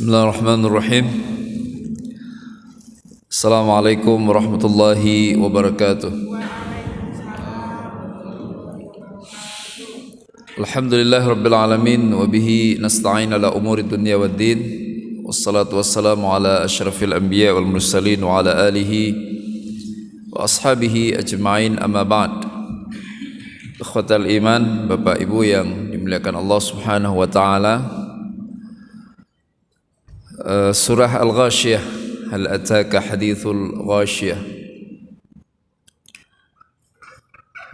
Bismillahirrahmanirrahim. Assalamualaikum warahmatullahi wabarakatuh. Alhamdulillahi rabbil alamin wa bihi nasta'in ala umuri dunya waddin. Wassalatu wassalamu ala asyrafil anbiya wal mursalin wa ala alihi wa ashabihi ajma'in, amma ba'd. Ikhwatal iman, Bapak Ibu yang dimuliakan Allah Subhanahu wa taala. Surah Al-Ghashiyah, hal ataka hadithul ghashiyah.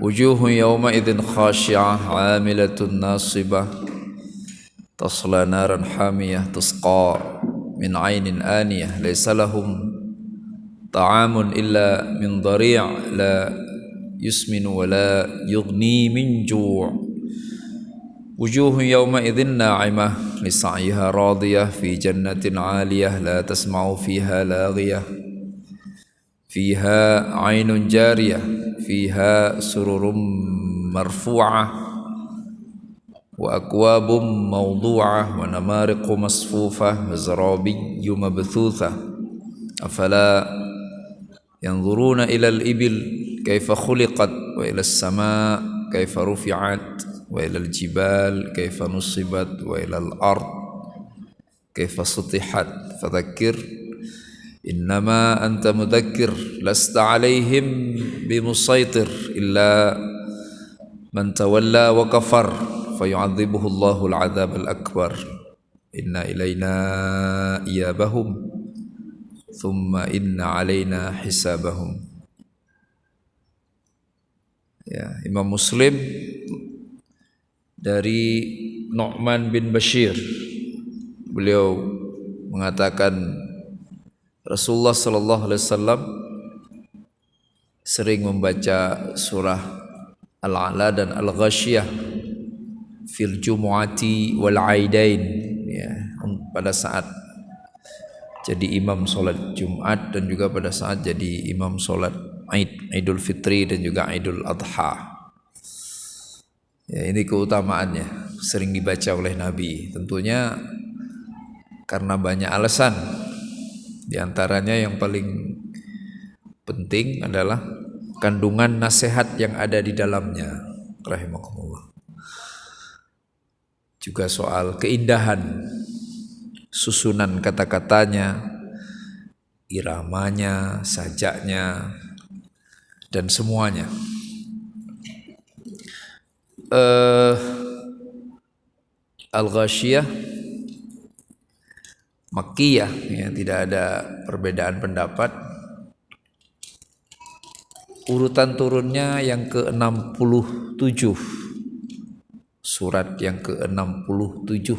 Wujuhun yawma idzin khashi'ah 'amilatun nasibah tasla naran hamiyah tusqa min 'ainin aniyah laysa lahum ta'amun illa min dhari' la yusminu wa la yughni min ju'. Wujuhun yawma idzin na'imah li sa'yiha radiyah fi jannatin 'aliyah la tasma'u fiha laghiyah fiha 'ainun jariyah fiha sururum marfu'ah wa akwabum mawdu'ah wa namariqu masfufah wa zarabiyyu mabthuthah afala yanzuruna ila al-ibil kaifa khuliqat wa ila as-sama' kaifa rufi'at wa ilal jibal kaifa nusibat wa ilal ard kaifa sutihat fadzakkir innama anta mudzakkir lasta alaihim bimusaitir illa man tawalla wa kafar fayu'adzibuhu Allahu al-'adzab al-akbar inna ilaina iyabahum thumma inna alaina hisabahum. Ya, Imam Muslim dari Nu'man bin Bashir, beliau mengatakan Rasulullah sallallahu alaihi wasallam sering membaca surah Al-A'la dan Al-Ghashiyah fil jumu'ati wal 'aidain, ya, pada saat jadi imam salat Jumat dan juga pada saat jadi imam salat Idul Fitri dan juga Idul Adha. Ya, ini keutamaannya, sering dibaca oleh Nabi. Tentunya karena banyak alasan. Di antaranya yang paling penting adalah kandungan nasihat yang ada di dalamnya. Rahimakumullah. Juga soal keindahan susunan kata-katanya, iramanya, sajaknya, dan semuanya. Al-Ghashiyah Makkiyah, ya, tidak ada perbedaan pendapat. Urutan turunnya yang ke-67, surat yang ke-67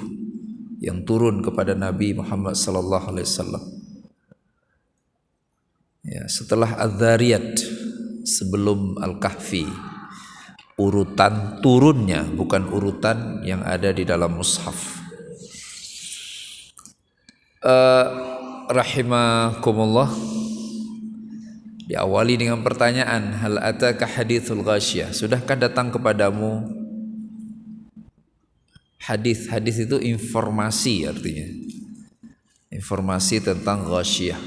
yang turun kepada Nabi Muhammad sallallahu alaihi wasallam. Ya, setelah Az-Zariyat, sebelum Al-Kahfi. Urutan turunnya, bukan urutan yang ada di dalam mushaf. Rahimakumullah. Diawali dengan pertanyaan, hal ataka hadithul ghashiyah? Sudahkah datang kepadamu hadis? Hadis itu informasi, artinya informasi tentang ghashiyah.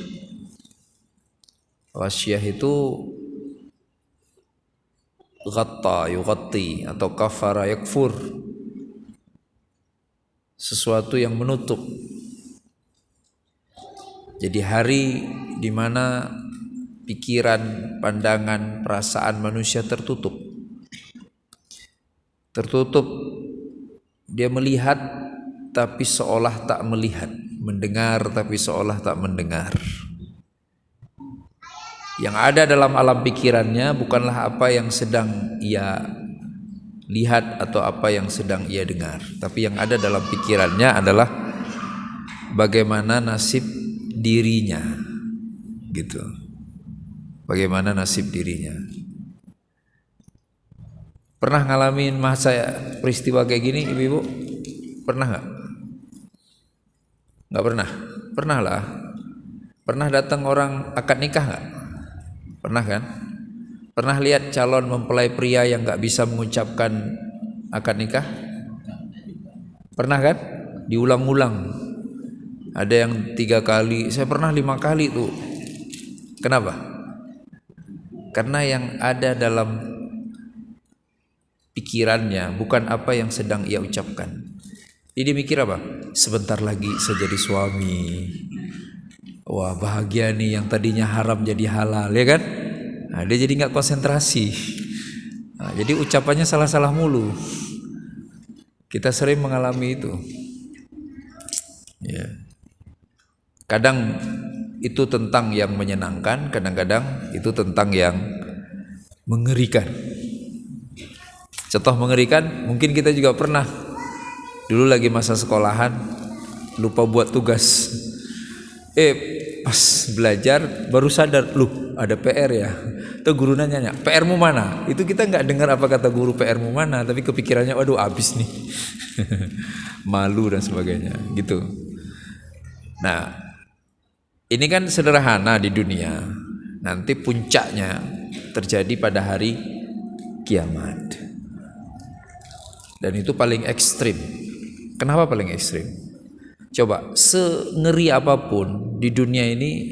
Ghashiyah itu ghatta yughatti atau kafara yakfur, sesuatu yang menutup. Jadi hari di mana pikiran, pandangan, perasaan manusia tertutup. Tertutup, dia melihat tapi seolah tak melihat, mendengar tapi seolah tak mendengar. Yang ada dalam alam pikirannya bukanlah apa yang sedang ia lihat atau apa yang sedang ia dengar, tapi yang ada dalam pikirannya adalah bagaimana nasib dirinya, gitu. Bagaimana nasib dirinya. Pernah ngalamin masa peristiwa kayak gini, ibu-ibu? Pernah nggak? Nggak pernah? Pernah lah. Pernah datang orang akad nikah nggak? Pernah kan? Pernah lihat calon mempelai pria yang nggak bisa mengucapkan akad nikah? Pernah kan? Diulang-ulang. Ada yang 3 kali, saya pernah 5 kali tuh. Kenapa? Karena yang ada dalam pikirannya bukan apa yang sedang ia ucapkan. Jadi mikir apa? Sebentar lagi saya jadi suami. Wah bahagia nih, yang tadinya haram jadi halal, ya kan? Nah, dia jadi nggak konsentrasi. Nah, jadi ucapannya salah-salah mulu. Kita sering mengalami itu. Ya. Kadang itu tentang yang menyenangkan, kadang-kadang itu tentang yang mengerikan. Contoh mengerikan, mungkin kita juga pernah dulu lagi masa sekolahan lupa buat tugas. Pas belajar baru sadar, loh ada PR ya. Tuh guru nanya, PR-mu mana? Itu kita nggak dengar apa kata guru, PR-mu mana, tapi kepikirannya, waduh abis nih. Malu dan sebagainya, gitu. Nah, ini kan sederhana di dunia. Nanti puncaknya terjadi pada hari kiamat. Dan itu paling ekstrim. Kenapa paling ekstrim? Coba, sengeri apapun di dunia ini,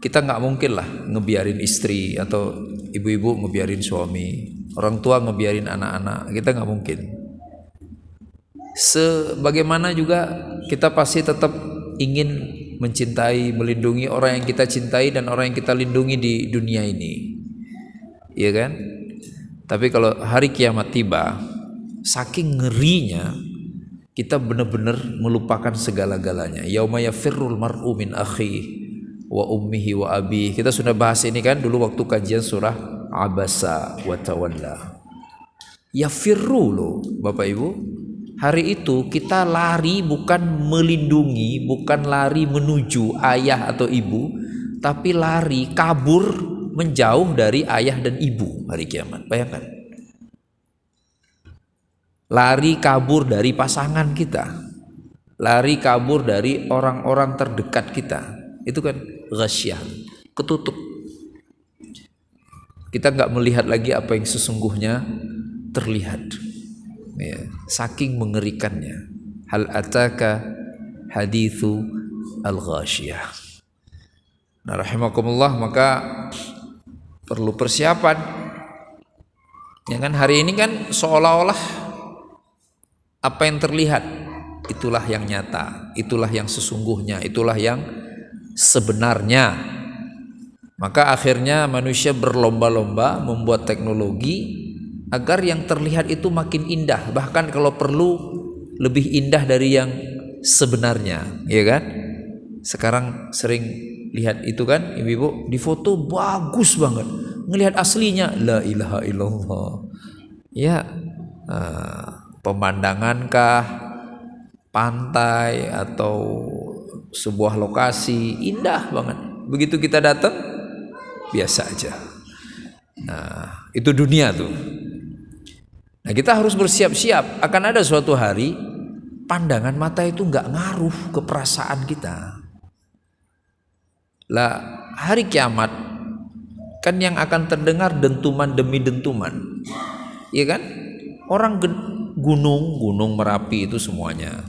kita nggak mungkin lah ngebiarin istri atau ibu-ibu ngebiarin suami, orang tua ngebiarin anak-anak, kita nggak mungkin. Sebagaimana juga kita pasti tetap ingin mencintai, melindungi orang yang kita cintai dan orang yang kita lindungi di dunia ini, iya kan? Tapi kalau hari kiamat tiba, saking ngerinya, kita benar-benar melupakan segala-galanya. Yauma yafirrul mar'u min akhihi wa ummihi wa abihi. Kita sudah bahas ini kan dulu waktu kajian surah Abasa wa Tawalla. Yafirru loh Bapak Ibu. Hari itu kita lari bukan melindungi, bukan lari menuju ayah atau ibu, tapi lari kabur menjauh dari ayah dan ibu hari kiamat. Bayangkan. Lari kabur dari pasangan kita, lari kabur dari orang-orang terdekat kita. Itu kan ghasyah, ketutup. Kita nggak melihat lagi apa yang sesungguhnya terlihat. Ya, saking mengerikannya. Hal ataka hadithu al-ghasyiyah. Nah, rahimakumullah, maka perlu persiapan. Ya kan, hari ini kan seolah-olah apa yang terlihat itulah yang nyata, itulah yang sesungguhnya, itulah yang sebenarnya. Maka akhirnya manusia berlomba-lomba membuat teknologi agar yang terlihat itu makin indah, bahkan kalau perlu lebih indah dari yang sebenarnya, ya kan? Sekarang sering lihat itu kan, ibu-ibu di foto bagus banget, ngelihat aslinya la ilaha illallah. Ya, pemandangankah, pantai atau sebuah lokasi indah banget. Begitu kita datang biasa aja. Nah, itu dunia tuh. Nah, kita harus bersiap-siap, akan ada suatu hari pandangan mata itu nggak ngaruh ke perasaan kita. Lah, hari kiamat kan yang akan terdengar dentuman demi dentuman, iya kan? Orang gunung Merapi itu semuanya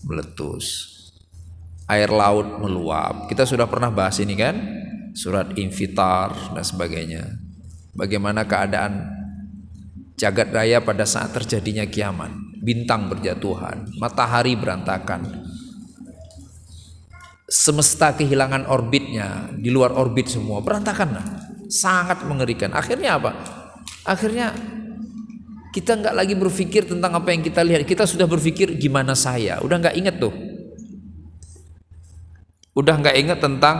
meletus, air laut meluap. Kita sudah pernah bahas ini kan, surat Infitar dan sebagainya. Bagaimana keadaan jagat raya pada saat terjadinya kiamat, bintang berjatuhan, matahari berantakan, semesta kehilangan orbitnya, di luar orbit semua berantakan lah. Sangat mengerikan. Akhirnya apa? Akhirnya kita nggak lagi berpikir tentang apa yang kita lihat, kita sudah berpikir gimana saya. Udah nggak ingat tuh, udah nggak ingat tentang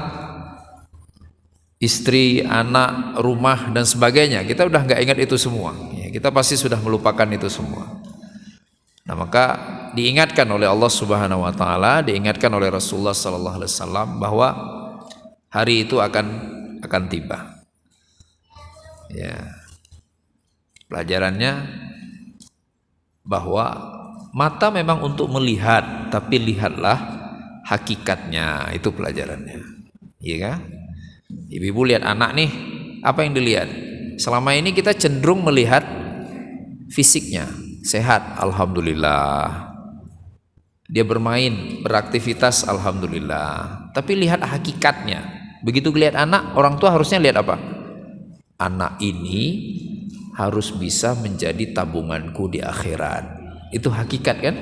istri, anak, rumah dan sebagainya. Kita udah nggak ingat itu semua. Kita pasti sudah melupakan itu semua. Nah, maka diingatkan oleh Allah Subhanahu wa taala, diingatkan oleh Rasulullah sallallahu alaihi wasallam bahwa hari itu akan tiba. Ya. Pelajarannya bahwa mata memang untuk melihat, tapi lihatlah hakikatnya, itu pelajarannya. Iya kan? Ibu-ibu lihat anak nih, apa yang dilihat? Selama ini kita cenderung melihat fisiknya, sehat, alhamdulillah. Dia bermain, beraktivitas, alhamdulillah. Tapi lihat hakikatnya. Begitu lihat anak, orang tua harusnya lihat apa? Anak ini harus bisa menjadi tabunganku di akhirat. Itu hakikat kan?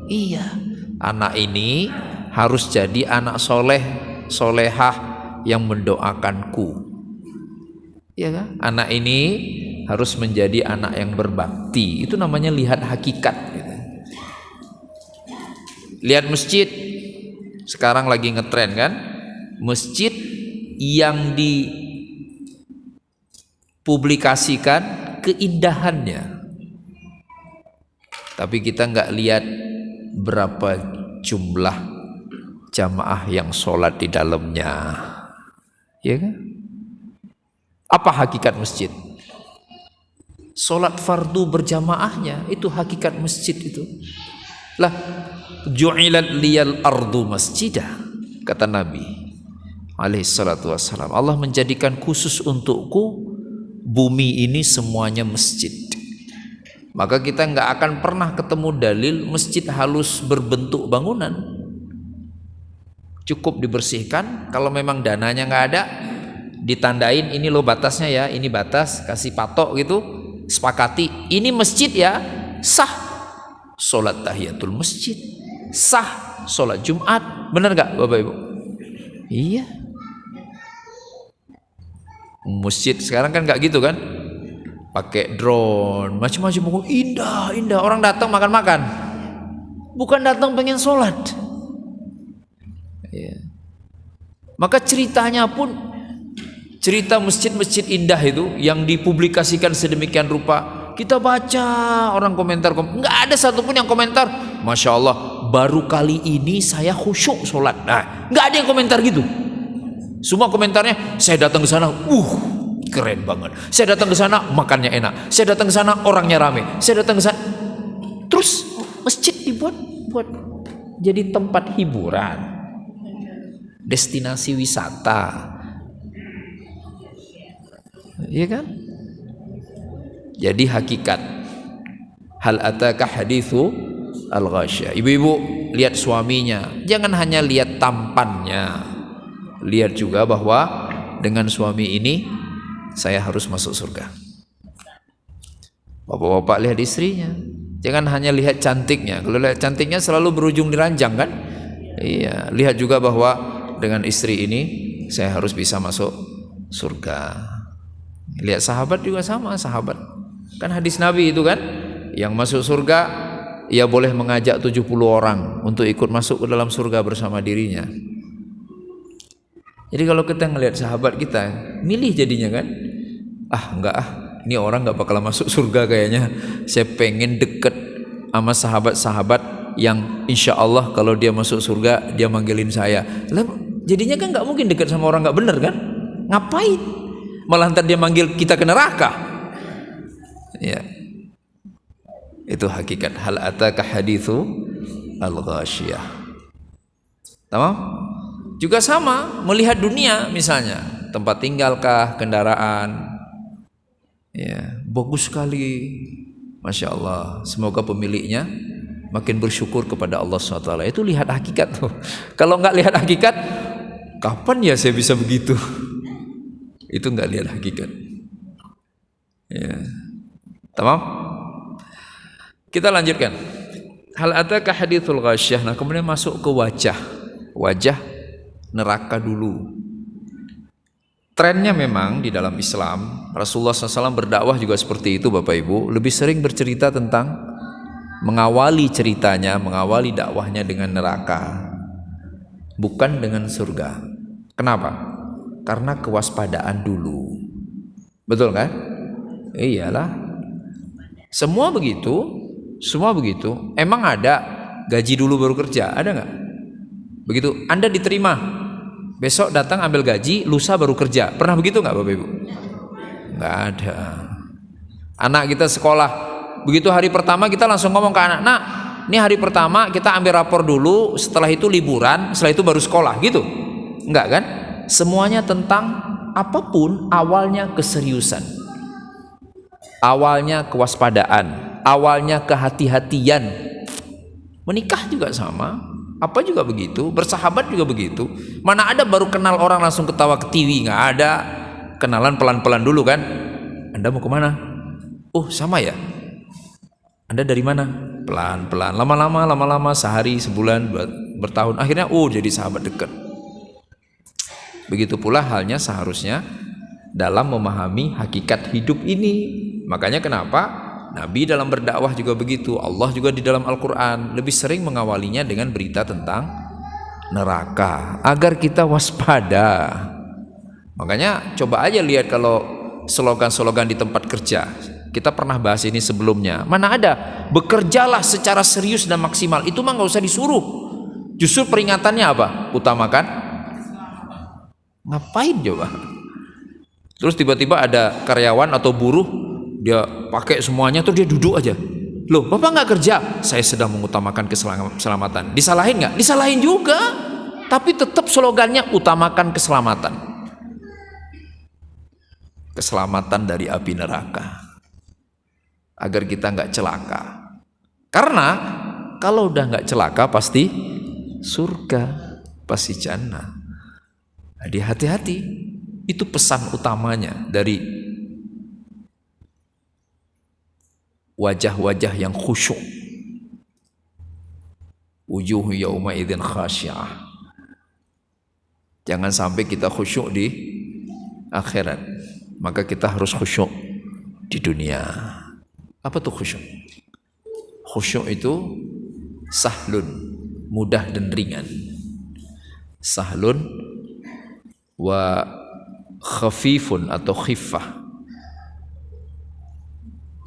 Iya. Anak ini harus jadi anak soleh, solehah yang mendoakanku. Iya kan? Anak ini harus menjadi anak yang berbakti. Itu namanya lihat hakikat gitu. Lihat masjid, sekarang lagi ngetren kan? Masjid yang dipublikasikan keindahannya, tapi kita nggak lihat berapa jumlah jamaah yang sholat di dalamnya, ya kan? Apa hakikat masjid? Sholat fardu berjamaahnya, itu hakikat masjid itu. Lah, ju'ilat liyal ardu masjidah, kata Nabi alaihi salatu wassalam. Allah menjadikan khusus untukku bumi ini semuanya masjid. Maka kita nggak akan pernah ketemu dalil masjid halus berbentuk bangunan. Cukup dibersihkan, kalau memang dananya nggak ada, ditandain ini loh batasnya ya, ini batas, kasih patok gitu, sepakati ini masjid ya, sah sholat tahiyatul masjid, sah sholat Jumat, benar nggak Bapak Ibu? Iya. Masjid sekarang kan nggak gitu kan? Pakai drone, macam-macam, indah, indah. Orang datang makan-makan, bukan datang pengen sholat. Ya. Maka ceritanya pun, cerita masjid-masjid indah itu yang dipublikasikan sedemikian rupa. Kita baca orang komentar, nggak ada satupun yang komentar, Masya Allah, baru kali ini saya khusyuk sholat. Nah, nggak ada yang komentar gitu. Semua komentarnya, saya datang ke sana, keren banget. Saya datang ke sana, makannya enak. Saya datang ke sana, orangnya rame. Saya datang ke sana, terus masjid dibuat jadi tempat hiburan, destinasi wisata, iya kan? Jadi hakikat, hal ataka hadithu al-ghasyah. Ibu-ibu lihat suaminya, jangan hanya lihat tampannya, lihat juga bahwa dengan suami ini saya harus masuk surga. Bapak-bapak lihat istrinya, jangan hanya lihat cantiknya. Kalau lihat cantiknya selalu berujung di ranjang kan? Iya, lihat juga bahwa dengan istri ini saya harus bisa masuk surga. Lihat sahabat juga sama, sahabat. Kan hadis Nabi itu kan, yang masuk surga ia boleh mengajak 70 orang untuk ikut masuk ke dalam surga bersama dirinya. Jadi kalau kita ngelihat sahabat kita, milih jadinya kan, enggak ini orang nggak bakal masuk surga kayaknya. Saya pengen deket sama sahabat-sahabat yang insya Allah kalau dia masuk surga dia manggilin saya. Lah, jadinya kan nggak mungkin deket sama orang nggak bener kan? Ngapain? Malah ntar dia manggil kita ke neraka. Ya, itu hakikat. Hal ataka hadithu al-ghasyiyah. Tamam? Juga sama melihat dunia, misalnya tempat tinggalkah, kendaraan, ya bagus sekali, Masya Allah. Semoga pemiliknya makin bersyukur kepada Allah SWT. Itu lihat hakikat tuh. Kalau nggak lihat hakikat, kapan ya saya bisa begitu? Itu nggak lihat hakikat. Ya. Tamam? Kita lanjutkan. Hal ataka hadithul ghasyiyah. Nah, kemudian masuk ke wajah neraka dulu. Trennya memang di dalam Islam, Rasulullah SAW berdakwah juga seperti itu Bapak Ibu. Lebih sering bercerita tentang mengawali ceritanya, mengawali dakwahnya dengan neraka, bukan dengan surga. Kenapa? Karena kewaspadaan dulu. Betul kan? Iyalah. Semua begitu. Emang ada gaji dulu baru kerja? Ada nggak? Begitu Anda diterima, besok datang ambil gaji, lusa baru kerja. Pernah begitu nggak Bapak Ibu? Nggak ada. Anak kita sekolah, begitu hari pertama kita langsung ngomong ke anak, nak, ini hari pertama kita ambil rapor dulu, setelah itu liburan, setelah itu baru sekolah, gitu? Enggak kan? Semuanya tentang apapun awalnya keseriusan, awalnya kewaspadaan, awalnya kehati-hatian. Menikah juga sama, apa juga begitu, bersahabat juga begitu. Mana ada baru kenal orang langsung ketawa ketiwi, nggak ada. Kenalan pelan-pelan dulu kan. Anda mau kemana? Oh sama ya. Anda dari mana? Pelan-pelan, lama-lama, sehari, sebulan, bertahun, akhirnya jadi sahabat dekat. Begitu pula halnya seharusnya dalam memahami hakikat hidup ini. Makanya kenapa Nabi dalam berdakwah juga begitu. Allah juga di dalam Al-Quran lebih sering mengawalinya dengan berita tentang neraka agar kita waspada. Makanya coba aja lihat kalau slogan-slogan di tempat kerja. Kita pernah bahas ini sebelumnya. Mana ada bekerjalah secara serius dan maksimal. Itu mah nggak usah disuruh. Justru peringatannya apa? Utamakan. Ngapain coba? Terus tiba-tiba ada karyawan atau buruh, dia pakai semuanya, terus dia duduk aja. Loh, Bapak nggak kerja? Saya sedang mengutamakan keselamatan. Disalahin nggak? Disalahin juga. Tapi tetap slogannya utamakan keselamatan. Keselamatan dari api neraka. Agar kita nggak celaka. Karena kalau udah nggak celaka pasti surga, pasti jannah. Jadi hati-hati. Itu pesan utamanya dari wajah-wajah yang khusyuk. Wujuhu yauma idzin khasy'ah. Jangan sampai kita khusyuk di akhirat. Maka kita harus khusyuk di dunia. Apa tuh khusyuk? Khusyuk itu sahlun, mudah dan ringan. Sahlun wa khafifun atau khifah.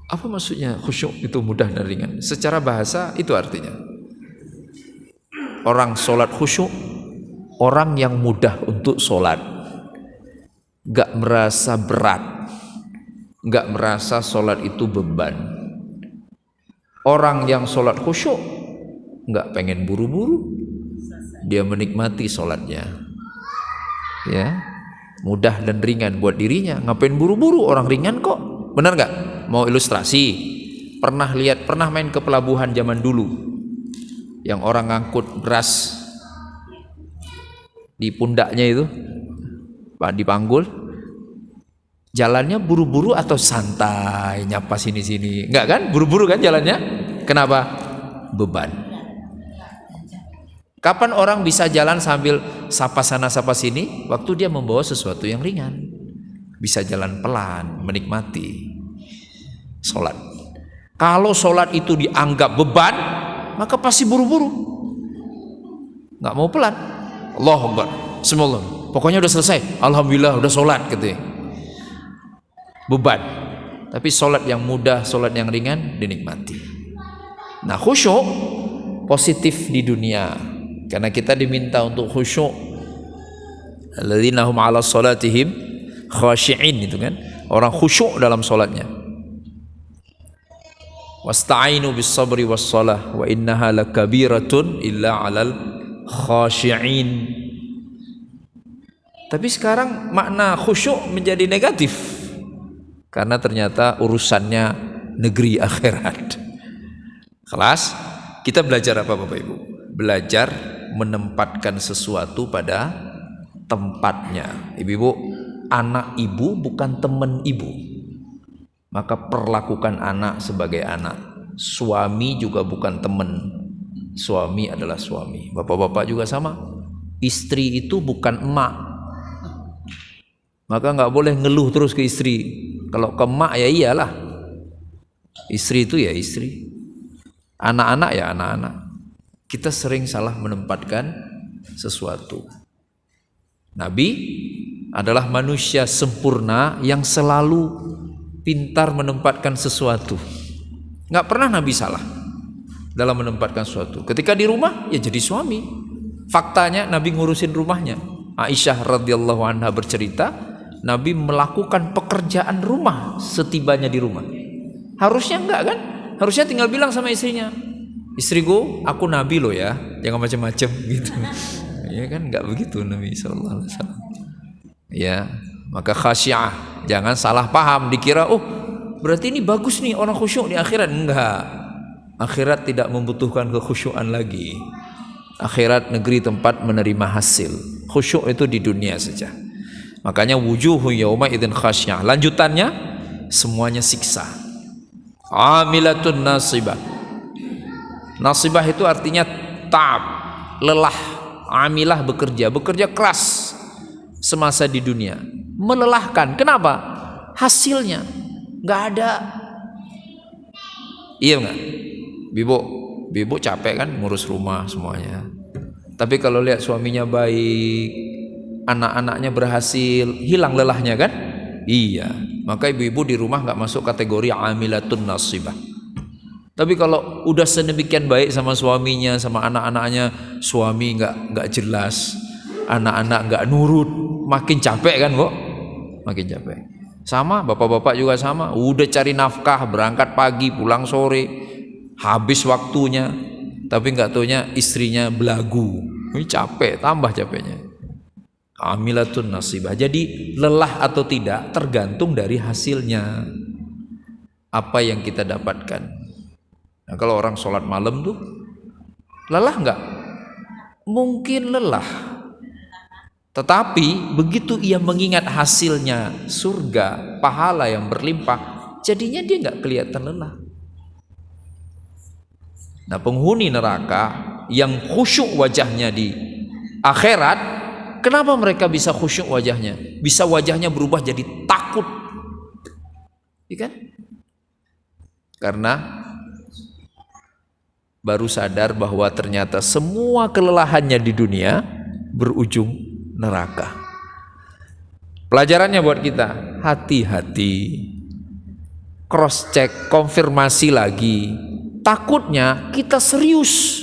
Apa maksudnya khusyuk itu mudah dan ringan? Secara bahasa itu artinya orang sholat khusyuk, orang yang mudah untuk sholat, gak merasa berat, gak merasa sholat itu beban. Orang yang sholat khusyuk gak pengen buru-buru, dia menikmati sholatnya, ya, mudah dan ringan buat dirinya. Ngapain buru-buru, orang ringan kok. Benar gak? Mau ilustrasi, pernah main ke pelabuhan zaman dulu yang orang ngangkut beras di pundaknya itu, dipanggul, jalannya buru-buru atau santai, nyapa sini-sini? Enggak kan? Buru-buru kan jalannya? Kenapa? Beban. Kapan orang bisa jalan sambil sapa sana sapa sini? Waktu dia membawa sesuatu yang ringan. Bisa jalan pelan, menikmati sholat. Kalau sholat itu dianggap beban, maka pasti buru-buru, nggak mau pelan. Allahu Akbar, semoga pokoknya udah selesai, alhamdulillah udah sholat gitu ya. Beban. Tapi sholat yang mudah, sholat yang ringan dinikmati. Nah, khusyuk positif di dunia, karena kita diminta untuk khusyuk. Alladzina hum 'ala shalatihim khashi'in, itu kan orang khusyuk dalam sholatnya. Wasta'inu bis sabri was shalah wa innaha lakabiratun illa 'alal khashi'in. Tapi sekarang makna khusyuk menjadi negatif karena ternyata urusannya negeri akhirat. Kelas kita belajar apa Bapak Ibu? Belajar menempatkan sesuatu pada tempatnya. Ibu-ibu, anak ibu bukan teman ibu, maka perlakukan anak sebagai anak. Suami juga bukan teman, suami adalah suami. Bapak-bapak juga sama. Istri itu bukan emak, maka nggak boleh ngeluh terus ke istri. Kalau ke emak ya iyalah, istri itu ya istri, anak-anak ya anak-anak. Kita sering salah menempatkan sesuatu. Nabi adalah manusia sempurna yang selalu pintar menempatkan sesuatu. Nggak pernah Nabi salah dalam menempatkan sesuatu. Ketika di rumah ya jadi suami. Faktanya Nabi ngurusin rumahnya. Aisyah radhiyallahu anha bercerita, Nabi melakukan pekerjaan rumah setibanya di rumah. Harusnya enggak kan? Harusnya tinggal bilang sama istrinya, istriku, aku Nabi loh ya, jangan macam-macam gitu. Ya kan, enggak begitu Nabi sallallahu alaihi wasallam. Ya, maka khasyah, jangan salah paham, dikira oh berarti ini bagus nih orang khusyuk di akhirat. Enggak. Akhirat tidak membutuhkan kekhusyuan lagi. Akhirat negeri tempat menerima hasil. Khusyuk itu di dunia saja. Makanya wujuhu yauma idzin khasyah. Lanjutannya semuanya siksa. Amilatun nasibah. Nasibah itu artinya ta'ab, lelah. Amilah bekerja keras semasa di dunia. Melelahkan. Kenapa? Hasilnya nggak ada. Iya nggak? Bibu capek kan ngurus rumah semuanya. Tapi kalau lihat suaminya baik, anak-anaknya berhasil, hilang lelahnya kan? Iya. Maka ibu-ibu di rumah nggak masuk kategori amilatun nasibah. Tapi kalau udah sedemikian baik sama suaminya, sama anak-anaknya, suami nggak jelas, anak-anak nggak nurut, makin capek kan, Bu? Makin capek. Sama bapak-bapak juga sama, udah cari nafkah, berangkat pagi, pulang sore, habis waktunya, tapi nggak taunya istrinya belagu. Ini capek, tambah capeknya. Amilatun nasibah. Jadi lelah atau tidak tergantung dari hasilnya. Apa yang kita dapatkan. Nah, kalau orang sholat malam tuh lelah nggak? Mungkin lelah. Tetapi begitu ia mengingat hasilnya surga, pahala yang berlimpah, jadinya dia nggak kelihatan lelah. Nah, penghuni neraka yang khusyuk wajahnya di akhirat, kenapa mereka bisa khusyuk wajahnya? Bisa wajahnya berubah jadi takut. Iya kan? Karena baru sadar bahwa ternyata semua kelelahannya di dunia berujung neraka. Pelajarannya buat kita, hati-hati. Cross check, konfirmasi lagi. Takutnya kita serius,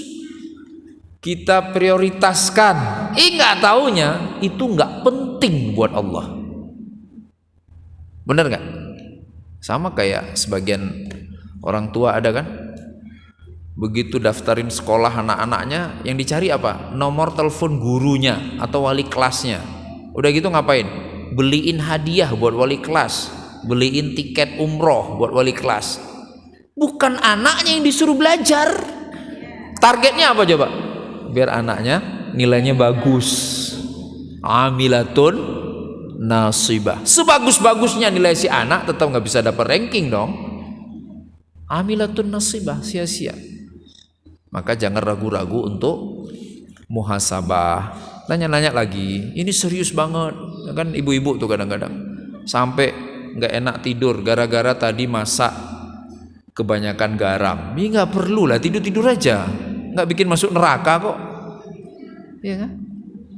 kita prioritaskan, nggak taunya itu nggak penting buat Allah. Bener nggak? Sama kayak sebagian orang tua ada kan, begitu daftarin sekolah anak-anaknya, yang dicari apa? Nomor telepon gurunya atau wali kelasnya. Udah gitu ngapain? Beliin hadiah buat wali kelas, beliin tiket umroh buat wali kelas. Bukan anaknya yang disuruh belajar. Targetnya apa coba? Biar anaknya nilainya bagus. Amilatun nasibah. Sebagus-bagusnya nilai si anak tetap nggak bisa dapat ranking dong. Amilatun nasibah, sia-sia. Maka jangan ragu-ragu untuk muhasabah. Nanya-nanya lagi. Ini serius banget. Kan ibu-ibu tuh kadang-kadang sampai nggak enak tidur gara-gara tadi masak kebanyakan garam. Ini nggak perlu lah, tidur aja, nggak bikin masuk neraka kok. Ya kan?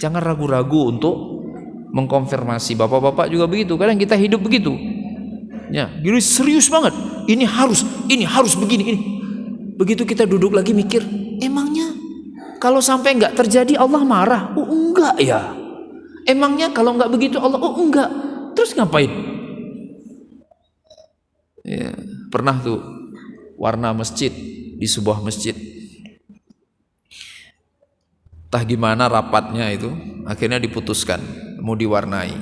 Jangan ragu-ragu untuk mengkonfirmasi. Bapak-bapak juga begitu. Kadang kita hidup begitu. Ya, jadi serius banget. Ini harus begini. Ini. Begitu kita duduk lagi mikir, emangnya kalau sampai nggak terjadi Allah marah? Oh enggak ya. Emangnya kalau nggak begitu Allah? Oh enggak. Terus ngapain? Ya, pernah tuh warna masjid di sebuah masjid. Entah gimana rapatnya itu, akhirnya diputuskan mau diwarnai.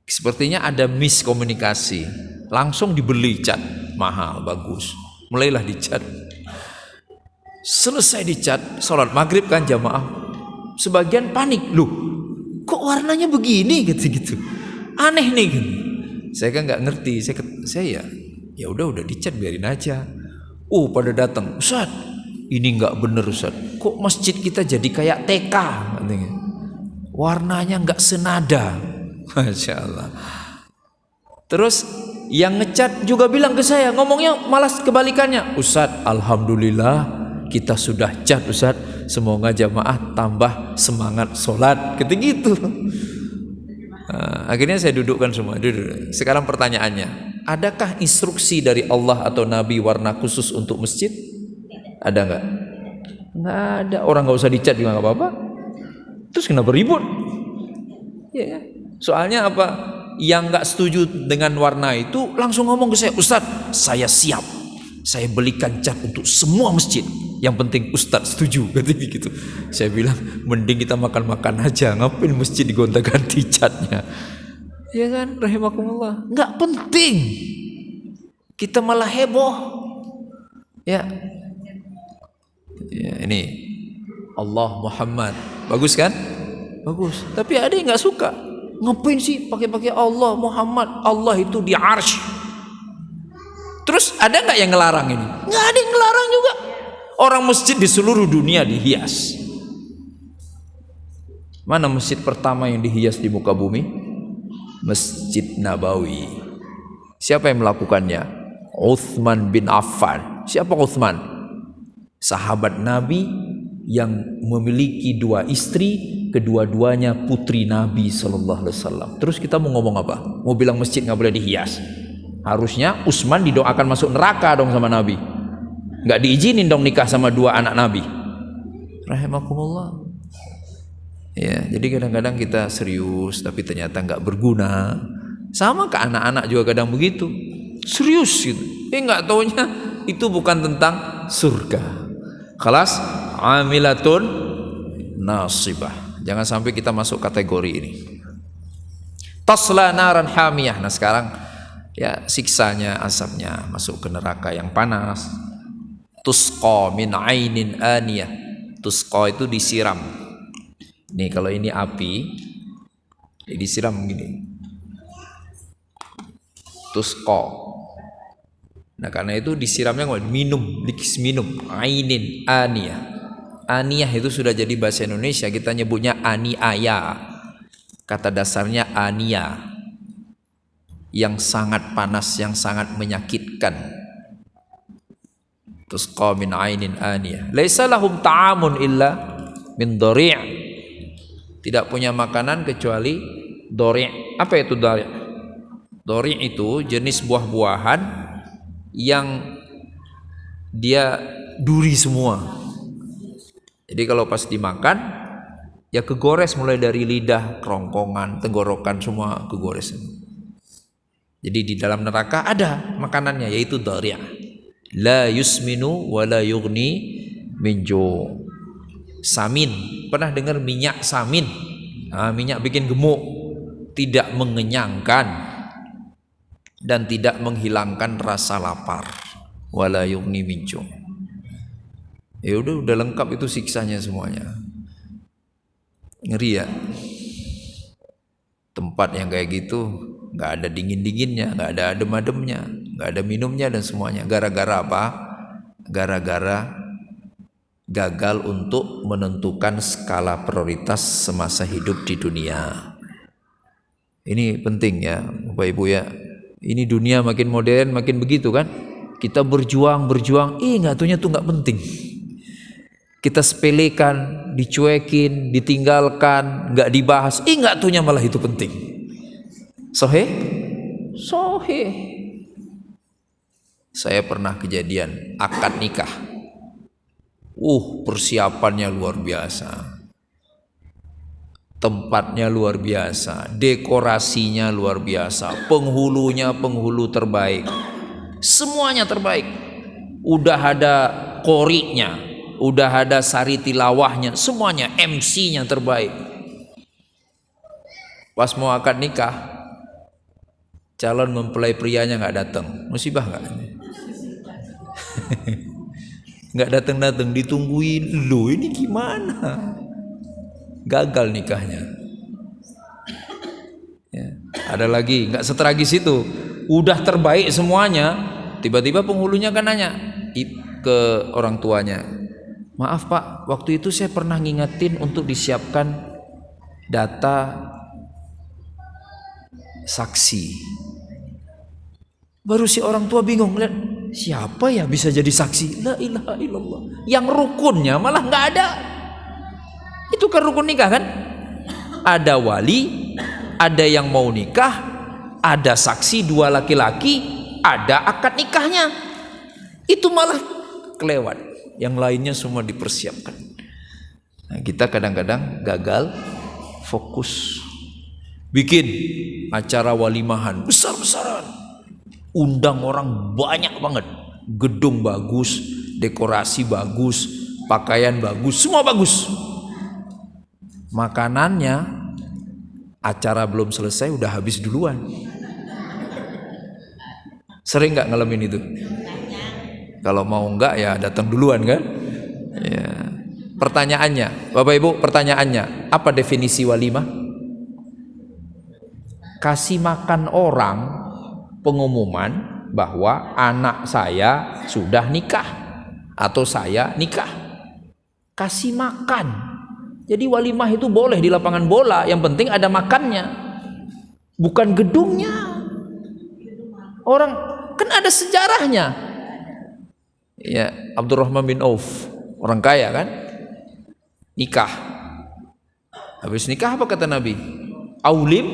Sepertinya ada miskomunikasi. Langsung dibeli cat mahal, bagus. Mulailah dicat. Selesai dicat, sholat maghrib kan jamaah. Sebagian panik, loh, kok warnanya begini gitu. Aneh nih gitu. Saya kan nggak ngerti. Saya ya udah dicat, biarin aja. Pada datang, Ustaz, ini nggak bener Ustaz. Kok masjid kita jadi kayak TK? Warnanya nggak senada. Masya Allah. Terus yang ngecat juga bilang ke saya, ngomongnya malah kebalikannya. Ustaz, alhamdulillah kita sudah cat Ustaz. Semoga jamaah tambah semangat sholat. Gitu. Akhirnya saya dudukkan semua. Sekarang pertanyaannya, adakah instruksi dari Allah atau Nabi warna khusus untuk masjid? Ada nggak? Nggak ada. Orang nggak usah dicat juga nggak apa-apa. Terus kenapa ribut? Ya. Soalnya apa? Yang nggak setuju dengan warna itu langsung ngomong ke saya, Ustadz, saya siap. Saya belikan cat untuk semua masjid. Yang penting Ustadz setuju, katanya gitu. Saya bilang, mending kita makan-makan aja. Ngapain masjid digonta-ganti catnya? Ya kan, rahimakumullah. Nggak penting. Kita malah heboh. Ya, ya ini Allah Muhammad. Bagus kan? Bagus. Tapi ada yang nggak suka. Ngapain sih pakai-pakai Allah Muhammad? Allah itu di arsy. Terus ada nggak yang ngelarang ini? Nggak ada yang ngelarang juga. Orang masjid di seluruh dunia dihias. Mana masjid pertama yang dihias di muka bumi? Masjid Nabawi. Siapa yang melakukannya? Uthman bin Affan. Siapa Uthman? Sahabat Nabi yang memiliki 2 istri, kedua-duanya putri Nabi Sallallahu Alaihi Wasallam. Terus kita mau ngomong apa? Mau bilang masjid nggak boleh dihias? Harusnya Utsman didoakan masuk neraka dong sama Nabi. Nggak diizinin dong nikah sama 2 anak Nabi. Rahimakumullah. Ya, jadi kadang-kadang kita serius tapi ternyata nggak berguna. Sama ke anak-anak juga kadang begitu. Serius gitu. Nggak taunya itu bukan tentang surga. Khalas, amilatun nasibah. Jangan sampai kita masuk kategori ini. Tasla naran hamiyah. Nah sekarang ya siksanya, asapnya masuk ke neraka yang panas. Tusqa min ainin aniyah. Tusqa itu disiram. Nih kalau ini api disiram gini. Tusqa. Nah karena itu disiramnya minum, dikis minum. Ainin aniyah. Aniyah itu sudah jadi bahasa Indonesia, kita nyebutnya aniaya. Kata dasarnya ania, yang sangat panas, yang sangat menyakitkan. Tusqa min ainin aniyah. Laisa lahum ta'amun illa min dhari'. Tidak punya makanan kecuali dhari'. Apa itu dhari'? Dhari' itu jenis buah-buahan yang dia duri semua. Jadi kalau pas dimakan ya kegores mulai dari lidah, kerongkongan, tenggorokan semua kegores. Jadi di dalam neraka ada makanannya yaitu dhari'. La yusminu wa la yughni min ju'. Samin. Pernah dengar minyak samin? Nah, minyak bikin gemuk, tidak mengenyangkan dan tidak menghilangkan rasa lapar. Wala yughni min ju'. Ya udah lengkap itu siksanya semuanya. Ngeri ya. Tempat yang kayak gitu nggak ada dingin-dinginnya, nggak ada adem-ademnya, nggak ada minumnya dan semuanya. Gara-gara apa? Gara-gara gagal untuk menentukan skala prioritas semasa hidup di dunia. Ini penting ya, Bapak Ibu ya. Ini dunia makin modern, makin begitu kan? Kita berjuang, nggak taunya tuh nggak penting. Kita sepelekan, dicuekin, ditinggalkan, nggak dibahas. Nggak taunya malah itu penting. Sohe? Saya pernah kejadian akad nikah. Persiapannya luar biasa. Tempatnya luar biasa, dekorasinya luar biasa, penghulunya penghulu terbaik. Semuanya terbaik. Udah ada qori'nya, udah ada sari tilawahnya, semuanya, MC-nya terbaik. Pas mau akad nikah, calon mempelai prianya nggak datang. Musibah nggak? Nggak datang, ditungguin. Loh ini gimana? Gagal nikahnya. Ya. Ada lagi, nggak setragis itu. Udah terbaik semuanya, tiba-tiba penghulunya kan nanya ke orang tuanya, maaf Pak, waktu itu saya pernah ngingetin untuk disiapkan data saksi. Baru si orang tua bingung, lihat siapa ya bisa jadi saksi? La ilaha illallah. Yang rukunnya malah nggak ada. Itu kan rukun nikah kan? Ada wali, ada yang mau nikah, ada saksi 2 laki-laki, ada akad nikahnya. Itu malah kelewat. Yang lainnya semua dipersiapkan. Nah, kita kadang-kadang gagal fokus. Bikin acara walimahan besar-besaran, undang orang banyak banget, gedung bagus, dekorasi bagus, pakaian bagus, semua bagus. Makanannya acara belum selesai udah habis duluan. Sering nggak ngalamin itu? Kalau mau enggak ya datang duluan kan. Ya. Pertanyaannya, Bapak Ibu, pertanyaannya, apa definisi walimah? Kasih makan orang, pengumuman bahwa anak saya sudah nikah atau saya nikah. Kasih makan. Jadi walimah itu boleh di lapangan bola, yang penting ada makannya, bukan gedungnya. Orang kan ada sejarahnya. Ya, Abdurrahman bin Auf, orang kaya kan, nikah. Habis nikah apa kata Nabi? Aulim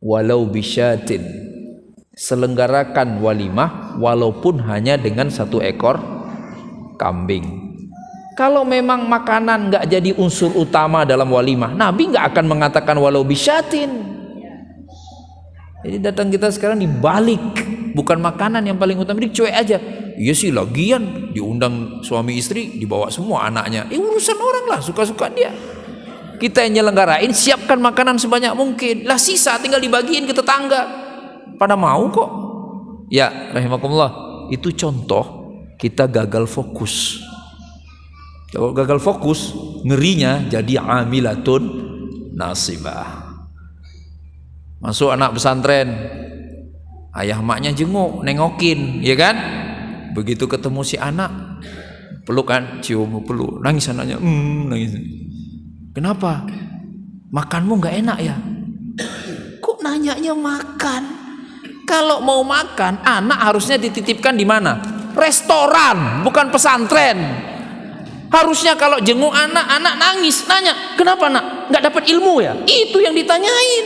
walau bisyatin. Selenggarakan walimah walaupun hanya dengan 1 ekor kambing. Kalau memang makanan nggak jadi unsur utama dalam walimah, Nabi nggak akan mengatakan walau bisyatin. Jadi datang kita sekarang dibalik, bukan makanan yang paling utama, dicuek aja. Iya sih, lagian diundang suami istri, dibawa semua anaknya. Urusan orang lah, suka-suka dia. Kita yang nyelenggarain, siapkan makanan sebanyak mungkin. Lah sisa tinggal dibagiin ke tetangga. Pada mau kok. Ya, rahimakumullah. Itu contoh kita gagal fokus. Kalau gagal fokus, ngerinya jadi amilatun nasibah. Masuk anak pesantren, ayah maknya jenguk, nengokin, ya kan? Begitu ketemu si anak, peluk kan, cium, peluk, nangis anaknya, nangis. Kenapa? Makanmu nggak enak ya? Kok nanyanya makan? Kalau mau makan, anak harusnya dititipkan di mana? Restoran, bukan pesantren. Harusnya kalau jenguk anak, anak nangis, nanya, kenapa nak? Nggak dapat ilmu ya? Itu yang ditanyain.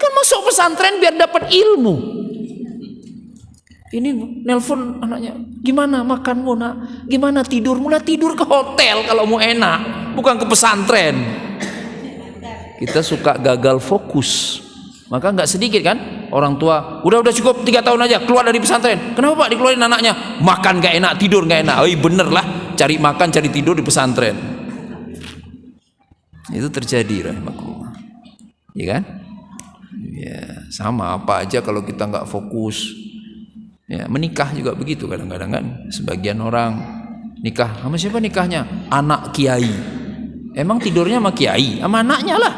Kan masuk pesantren biar dapat ilmu. Ini nelpon anaknya, gimana makanmu nak? Gimana tidurmu? Lah tidur ke hotel kalau mau enak, bukan ke pesantren. Kita suka gagal fokus. Maka nggak sedikit kan orang tua, udah cukup 3 tahun aja keluar dari pesantren. Kenapa Pak dikeluarin anaknya? Makan nggak enak, tidur nggak enak. Oh iya bener lah, cari makan cari tidur di pesantren. Itu terjadi rahimakumullah. Ya kan? Ya sama apa aja kalau kita nggak fokus. Ya, menikah juga begitu kadang-kadang kan. Sebagian orang nikah, sama siapa nikahnya? Anak kiai. Emang tidurnya sama kiai? Sama anaknya lah.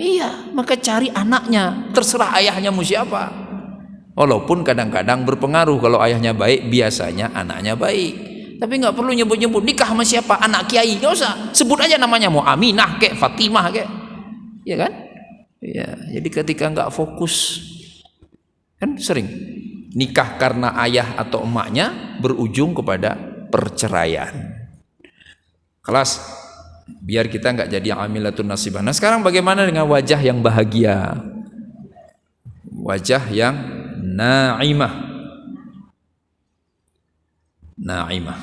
Iya, maka cari anaknya. Terserah ayahnya mau siapa. Walaupun kadang-kadang berpengaruh. Kalau ayahnya baik, biasanya anaknya baik. Tapi nggak perlu nyebut-nyebut nikah sama siapa, anak kiai. Nggak usah, sebut aja namanya, mau Aminah kek, Fatimah kek. Iya kan? Ya, jadi ketika nggak fokus, kan sering nikah karena ayah atau emaknya berujung kepada perceraian. Kelas, biar kita nggak jadi amilatun nasibah. Nah sekarang bagaimana dengan wajah yang bahagia, wajah yang naimah? Naimah,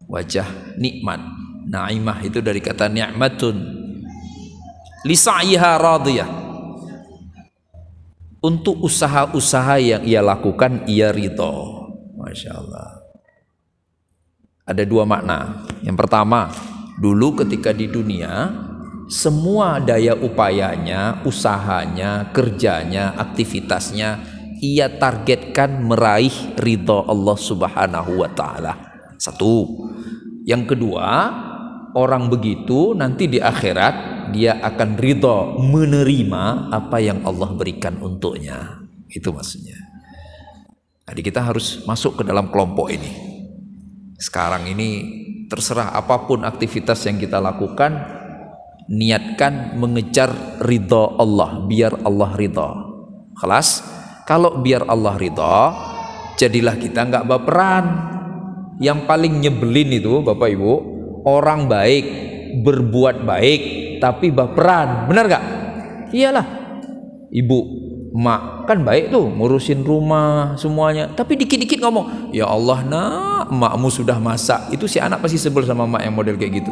wajah nikmat. Naimah itu dari kata ni'matun lisaiha radiyah. Untuk usaha-usaha yang ia lakukan ia ridho. Masya Allah. Ada 2 makna. Yang pertama, dulu ketika di dunia, semua daya upayanya, usahanya, kerjanya, aktivitasnya, ia targetkan meraih ridho Allah Subhanahu wa ta'ala. 1. Yang kedua, orang begitu nanti di akhirat dia akan ridho menerima apa yang Allah berikan untuknya. Itu maksudnya. Jadi kita harus masuk ke dalam kelompok ini. Sekarang ini terserah apapun aktivitas yang kita lakukan, niatkan mengejar ridho Allah, biar Allah ridho. Kelas, kalau biar Allah ridho, jadilah kita nggak baperan. Yang paling nyebelin itu Bapak Ibu, orang baik berbuat baik tapi baperan, benar gak? Iyalah, ibu, emak kan baik tuh ngurusin rumah semuanya, tapi dikit-dikit ngomong, ya Allah nak, emakmu sudah masak. Itu si anak pasti sebel sama emak yang model kayak gitu.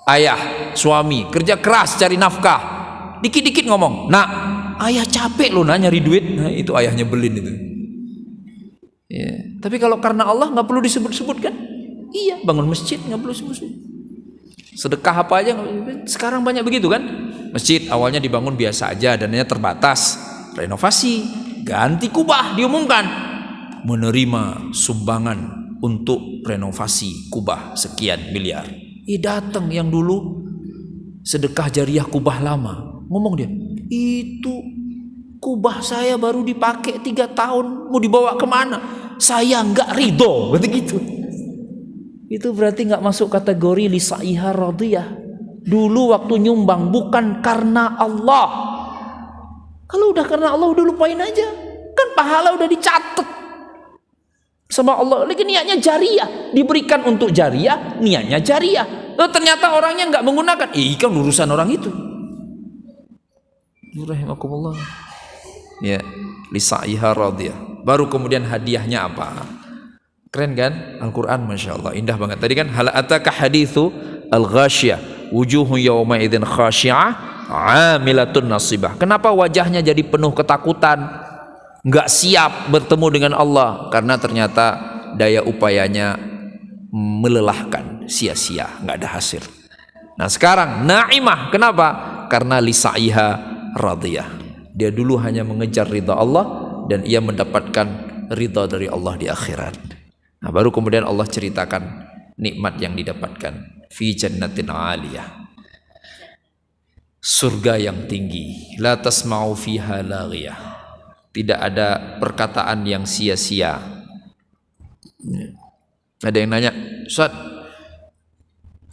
Ayah, suami kerja keras cari nafkah, dikit-dikit ngomong, nak, ayah capek loh nak nyari duit. Nah itu ayah nyebelin itu. Ya. Tapi kalau karena Allah nggak perlu disebut-sebut kan? Iya, bangun masjid nggak perlu disebut-sebut. Sedekah apa aja, sekarang banyak begitu kan. Masjid awalnya dibangun biasa aja, dananya terbatas, renovasi ganti Kubah, diumumkan menerima sumbangan untuk renovasi Kubah sekian miliar. Datang yang dulu sedekah jariah Kubah lama, ngomong dia, itu Kubah saya baru dipakai 3 tahun, mau dibawa kemana? Saya nggak ridho, begitu. Itu berarti nggak masuk kategori lisaiha radiyah. Dulu waktu nyumbang bukan karena Allah. Kalau udah karena Allah udah lupain aja, kan pahala udah dicatat sama Allah. Lagi niatnya jariah, diberikan untuk jariah, niatnya jariah. Ternyata orangnya nggak menggunakan, kan urusan orang itu. Rahimakumullah. Ya, lisaiha radiyah. Baru kemudian hadiahnya apa? Keren kan? Al-Quran Masya Allah, indah banget. Tadi kan hal ataka hadithu al-ghasyiyah wujuhu yawma idzin khasyi'ah amilatun nasibah. Kenapa wajahnya jadi penuh ketakutan, nggak siap bertemu dengan Allah? Karena ternyata daya upayanya melelahkan, sia-sia, nggak ada hasil. Nah sekarang naimah, kenapa? Karena lisaiha radiyah. Dia dulu hanya mengejar ridha Allah dan ia mendapatkan ridha dari Allah di akhirat. Nah baru kemudian Allah ceritakan nikmat yang didapatkan. Fi jannatin aliyah, surga yang tinggi. La tasma'u fiha laghiyah, tidak ada perkataan yang sia-sia. Ada yang nanya, Ustaz,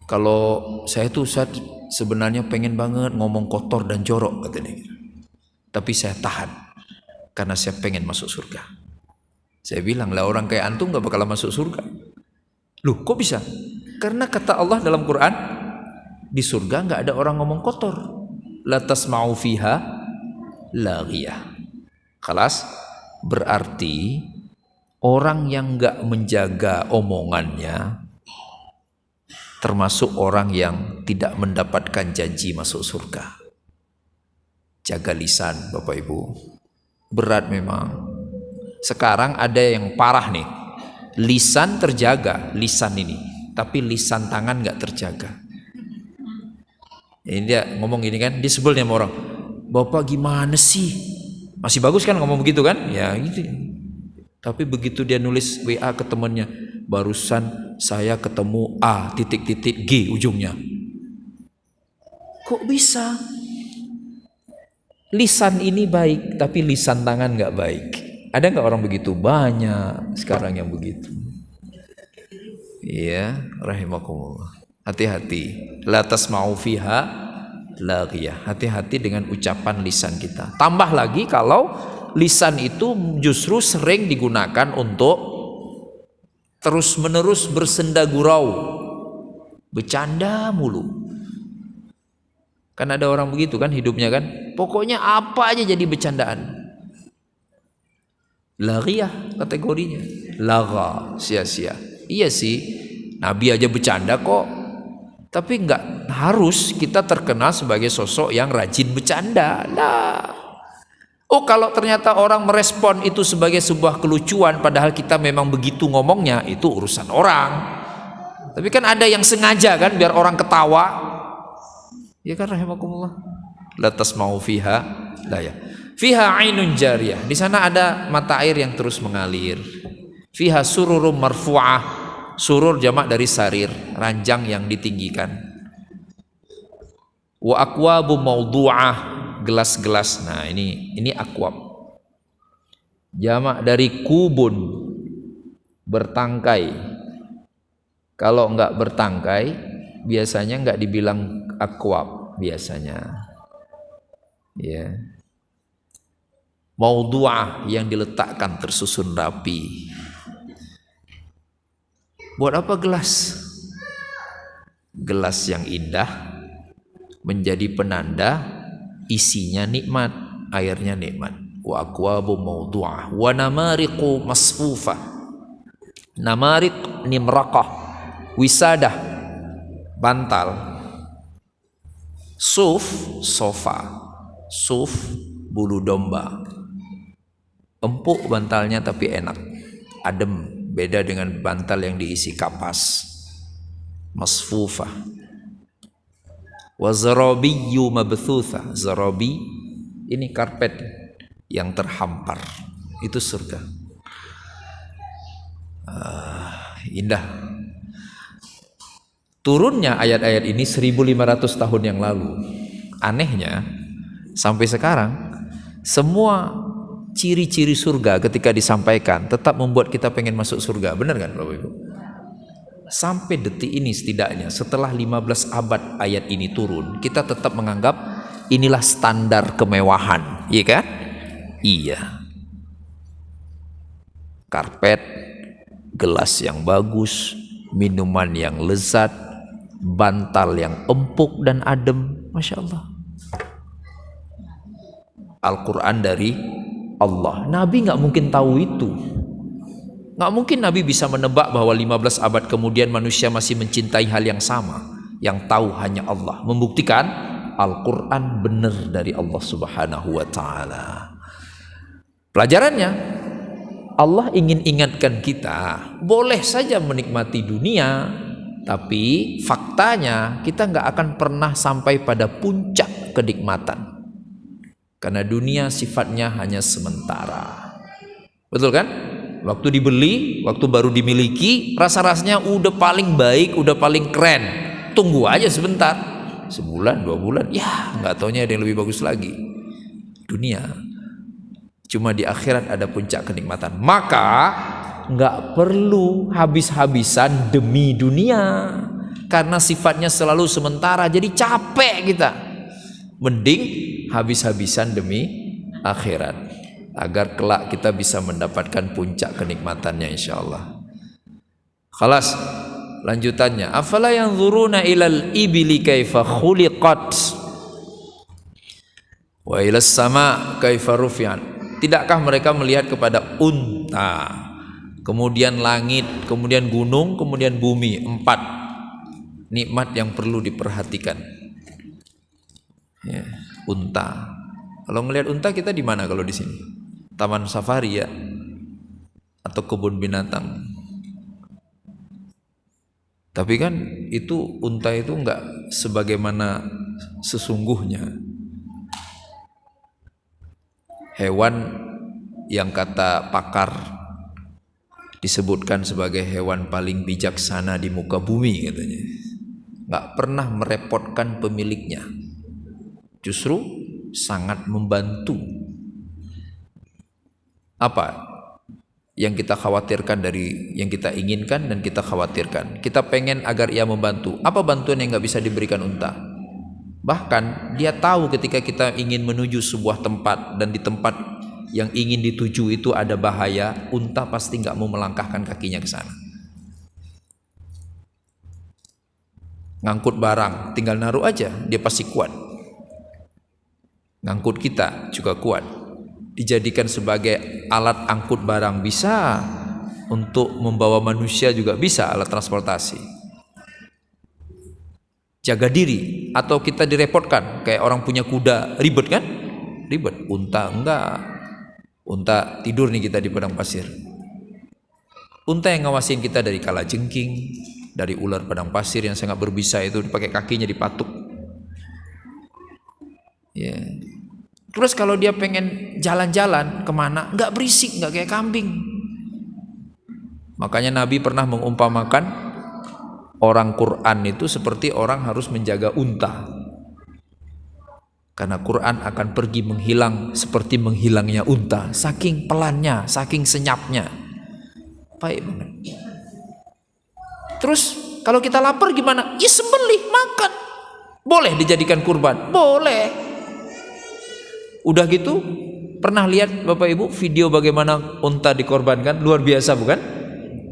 kalau saya tuh Ustaz sebenarnya pengen banget ngomong kotor dan jorok katanya, tapi saya tahan karena saya pengen masuk surga. Saya bilang lah, orang kayak antum gak bakal masuk surga. Loh kok bisa? Karena kata Allah dalam Quran, di surga gak ada orang ngomong kotor. La tasma'u fiha laghiyah. Khalas, berarti orang yang gak menjaga omongannya termasuk orang yang tidak mendapatkan janji masuk surga. Jaga lisan Bapak Ibu, berat memang. Sekarang ada yang parah nih, lisan terjaga, lisan ini, tapi lisan tangan nggak terjaga. Ini dia ngomong gini kan, dia sebelnya sama orang, Bapak gimana sih? Masih bagus kan ngomong begitu kan? Ya gitu. Tapi begitu dia nulis WA ke temannya, barusan saya ketemu A titik-titik G ujungnya. Kok bisa? Lisan ini baik, tapi lisan tangan nggak baik. Ada nggak orang begitu? Banyak sekarang yang begitu. Iya, rahimakumullah. Hati-hati. La tasma'u fiha laghiyah. Hati-hati dengan ucapan lisan kita. Tambah lagi kalau lisan itu justru sering digunakan untuk terus-menerus bersenda gurau, bercanda mulu. Kan ada orang begitu kan hidupnya kan, pokoknya apa aja jadi bercandaan. Laghiyah kategorinya, lagha, sia-sia. Iya sih, Nabi aja bercanda kok. Tapi nggak harus kita terkenal sebagai sosok yang rajin bercanda. Nah, oh kalau ternyata orang merespon itu sebagai sebuah kelucuan, padahal kita memang begitu ngomongnya, itu urusan orang. Tapi kan ada yang sengaja kan biar orang ketawa. Ya kan rahimakumullah. La tasma'u fiha la ya. Fiha ainun jariyah. Di sana ada mata air yang terus mengalir. Fiha sururum marfu'ah. Surur jamak dari sarir, ranjang yang ditinggikan. Wa akwabu mawdu'ah, gelas-gelas. Nah, ini akwab. Jamak dari kubun, bertangkai. Kalau enggak bertangkai, biasanya enggak dibilang akwab biasanya. Ya. Mawdu'ah yang diletakkan tersusun rapi. Buat apa gelas? Gelas yang indah menjadi penanda isinya nikmat, airnya nikmat. Wa akwabu mawdu'ah wa namariqu masfufah. Namariq nimraqah, wisadah, bantal. Suf, sofa. Suf, bulu domba. Empuk bantalnya tapi enak, adem. Beda dengan bantal yang diisi kapas. Masfufah. Wa zarabiyyu mabthutha. Zarabi ini karpet yang terhampar. Itu surga. Indah. Turunnya ayat-ayat ini 1500 tahun yang lalu. Anehnya sampai sekarang semua ciri-ciri surga ketika disampaikan tetap membuat kita pengen masuk surga. Benar kan Bapak Ibu? Sampai detik ini setidaknya setelah 15 abad ayat ini turun, kita tetap menganggap inilah standar kemewahan, iya kan? Iya. Karpet, gelas yang bagus, minuman yang lezat, bantal yang empuk dan adem, Masya Allah. Al-Quran dari Allah. Nabi nggak mungkin tahu itu. Nggak mungkin Nabi bisa menebak bahwa 15 abad kemudian manusia masih mencintai hal yang sama. Yang tahu hanya Allah. Membuktikan Al-Quran benar dari Allah Subhanahu wa Ta'ala. Pelajarannya, Allah ingin ingatkan kita, boleh saja menikmati dunia, tapi faktanya kita nggak akan pernah sampai pada puncak kenikmatan. Karena dunia sifatnya hanya sementara. Betul kan? Waktu dibeli, waktu baru dimiliki, rasa-rasanya udah paling baik, udah paling keren. Tunggu aja sebentar, sebulan, 2 bulan, ya nggak taunya ada yang lebih bagus lagi. Dunia, cuma di akhirat ada puncak kenikmatan. Maka nggak perlu habis-habisan demi dunia, karena sifatnya selalu sementara. Jadi capek kita. Mending habis-habisan demi akhirat, agar kelak kita bisa mendapatkan puncak kenikmatannya insyaallah. Khalas, lanjutannya, afala yanzuruna ilal ibili kaifa khuliqat wa ilas sama kaifa rufi'at. Tidakkah mereka melihat kepada unta, kemudian langit, kemudian gunung, kemudian bumi? 4 nikmat yang perlu diperhatikan. Ya, unta. Kalau melihat unta kita di mana kalau di sini? Taman safari ya, atau kebun binatang. Tapi kan itu unta itu enggak sebagaimana sesungguhnya. Hewan yang kata pakar disebutkan sebagai hewan paling bijaksana di muka bumi katanya. Enggak pernah merepotkan pemiliknya. Justru sangat membantu. Apa yang kita khawatirkan dari yang kita inginkan dan kita khawatirkan? Kita pengen agar ia membantu. Apa bantuan yang nggak bisa diberikan unta? Bahkan dia tahu ketika kita ingin menuju sebuah tempat dan di tempat yang ingin dituju itu ada bahaya, unta pasti nggak mau melangkahkan kakinya ke sana. Ngangkut barang, tinggal naruh aja, dia pasti kuat. Ngangkut kita juga kuat. Dijadikan sebagai alat angkut barang bisa, untuk membawa manusia juga bisa, alat transportasi. Jaga diri, atau kita direpotkan kayak orang punya kuda, ribet kan? Ribet. Unta enggak. Unta tidur nih kita di padang pasir. Unta yang ngawasin kita dari kalajengking, dari ular padang pasir yang sangat berbisa itu, dipakai kakinya dipatuk. Ya. Terus kalau dia pengen jalan-jalan kemana, nggak berisik, nggak kayak kambing. Makanya Nabi pernah mengumpamakan orang Quran itu seperti orang harus menjaga unta. Karena Quran akan pergi menghilang seperti menghilangnya unta, saking pelannya, saking senyapnya. Baik banget. Terus kalau kita lapar gimana? Ya sembelih, makan. Boleh dijadikan kurban? Boleh. Udah gitu, pernah lihat Bapak Ibu video bagaimana unta dikorbankan? Luar biasa bukan?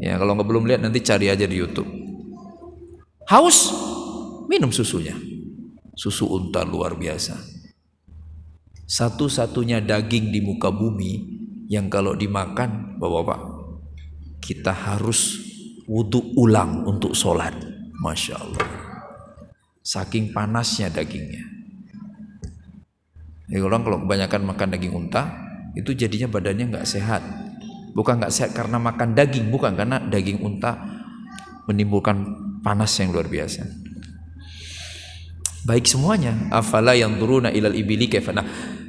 Ya kalau nggak belum lihat nanti cari aja di YouTube. Haus, minum susunya. Susu unta luar biasa. Satu-satunya daging di muka bumi yang kalau dimakan, Bapak-bapak, kita harus wudhu ulang untuk sholat. Masya Allah. Saking panasnya dagingnya. Jadi orang kalau kebanyakan makan daging unta, itu jadinya badannya nggak sehat. Bukan nggak sehat karena makan daging, bukan, karena daging unta menimbulkan panas yang luar biasa. Baik semuanya. Afala yanzuruna ilal ibili kaifa. Nah,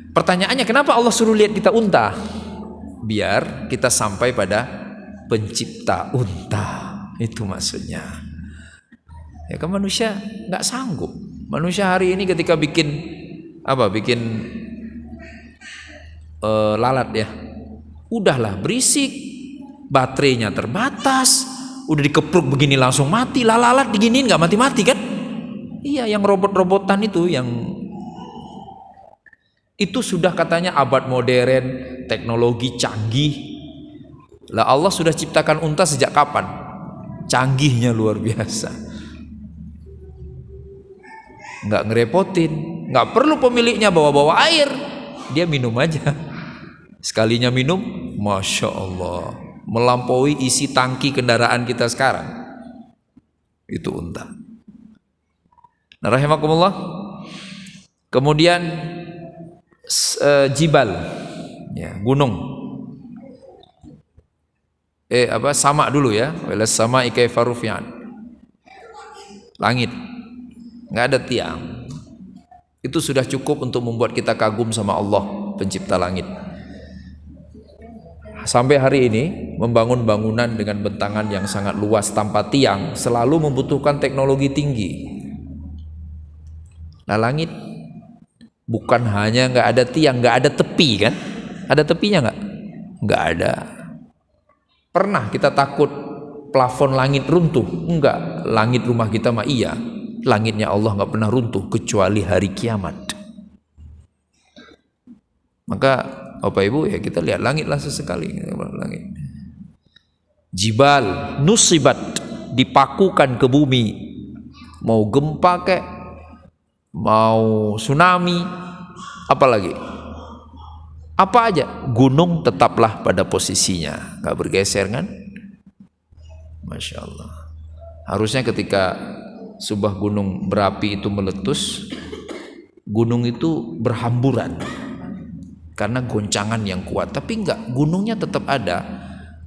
Pertanyaannya, kenapa Allah suruh lihat kita unta? Biar kita sampai pada pencipta unta. Itu maksudnya. Ya kan manusia nggak sanggup. Manusia hari ini ketika bikin lalat ya, udahlah berisik, baterainya terbatas, udah dikepruk begini langsung mati. Lalat diginiin nggak mati-mati kan? Iya, yang robot-robotan itu sudah katanya abad modern, teknologi canggih. Lah Allah sudah ciptakan unta sejak kapan? Canggihnya luar biasa. Nggak ngerepotin, nggak perlu pemiliknya bawa-bawa air, dia minum aja. Sekalinya minum, Masya Allah, melampaui isi tangki kendaraan kita sekarang. Itu unta. Nah, rahimakumullah. Kemudian jibal, ya, gunung. Sama dulu ya. Walas sama'i kaifa rufi'at. Langit, nggak ada tiang. Itu sudah cukup untuk membuat kita kagum sama Allah, pencipta langit. Sampai hari ini membangun bangunan dengan bentangan yang sangat luas tanpa tiang selalu membutuhkan teknologi tinggi. Nah, langit bukan hanya nggak ada tiang, nggak ada tepi kan? Ada tepinya nggak? Nggak ada. Pernah kita takut plafon langit runtuh? Enggak. Langit rumah kita mah iya. Langitnya Allah nggak pernah runtuh kecuali hari kiamat. Maka Bapak Ibu ya, kita lihat langitlah sesekali. Langit. Jibal nusibat, dipakukan ke bumi. Mau gempa kek, mau tsunami, apalagi apa aja, gunung tetaplah pada posisinya, nggak bergeser kan? Masya Allah. Harusnya ketika sebuah gunung berapi itu meletus, gunung itu berhamburan karena goncangan yang kuat. Tapi enggak, gunungnya tetap ada,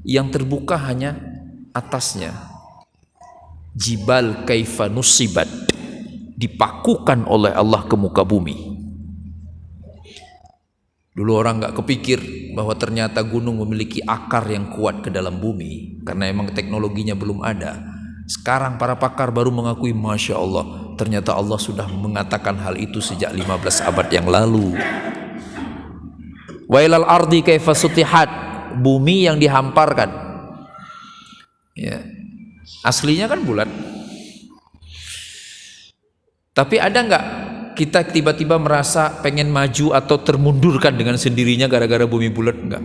yang terbuka hanya atasnya. Jibal kaifa nusibat, dipakukan oleh Allah ke muka bumi. Dulu orang nggak kepikir bahwa ternyata gunung memiliki akar yang kuat ke dalam bumi karena emang teknologinya belum ada. Sekarang para pakar baru mengakui, Masya Allah, ternyata Allah sudah mengatakan hal itu sejak 15 abad yang lalu. Wailal ardi kaifa sutihat, bumi yang dihamparkan. Ya. Aslinya kan bulat. Tapi ada nggak kita tiba-tiba merasa pengen maju atau termundurkan dengan sendirinya gara-gara bumi bulat? Enggak.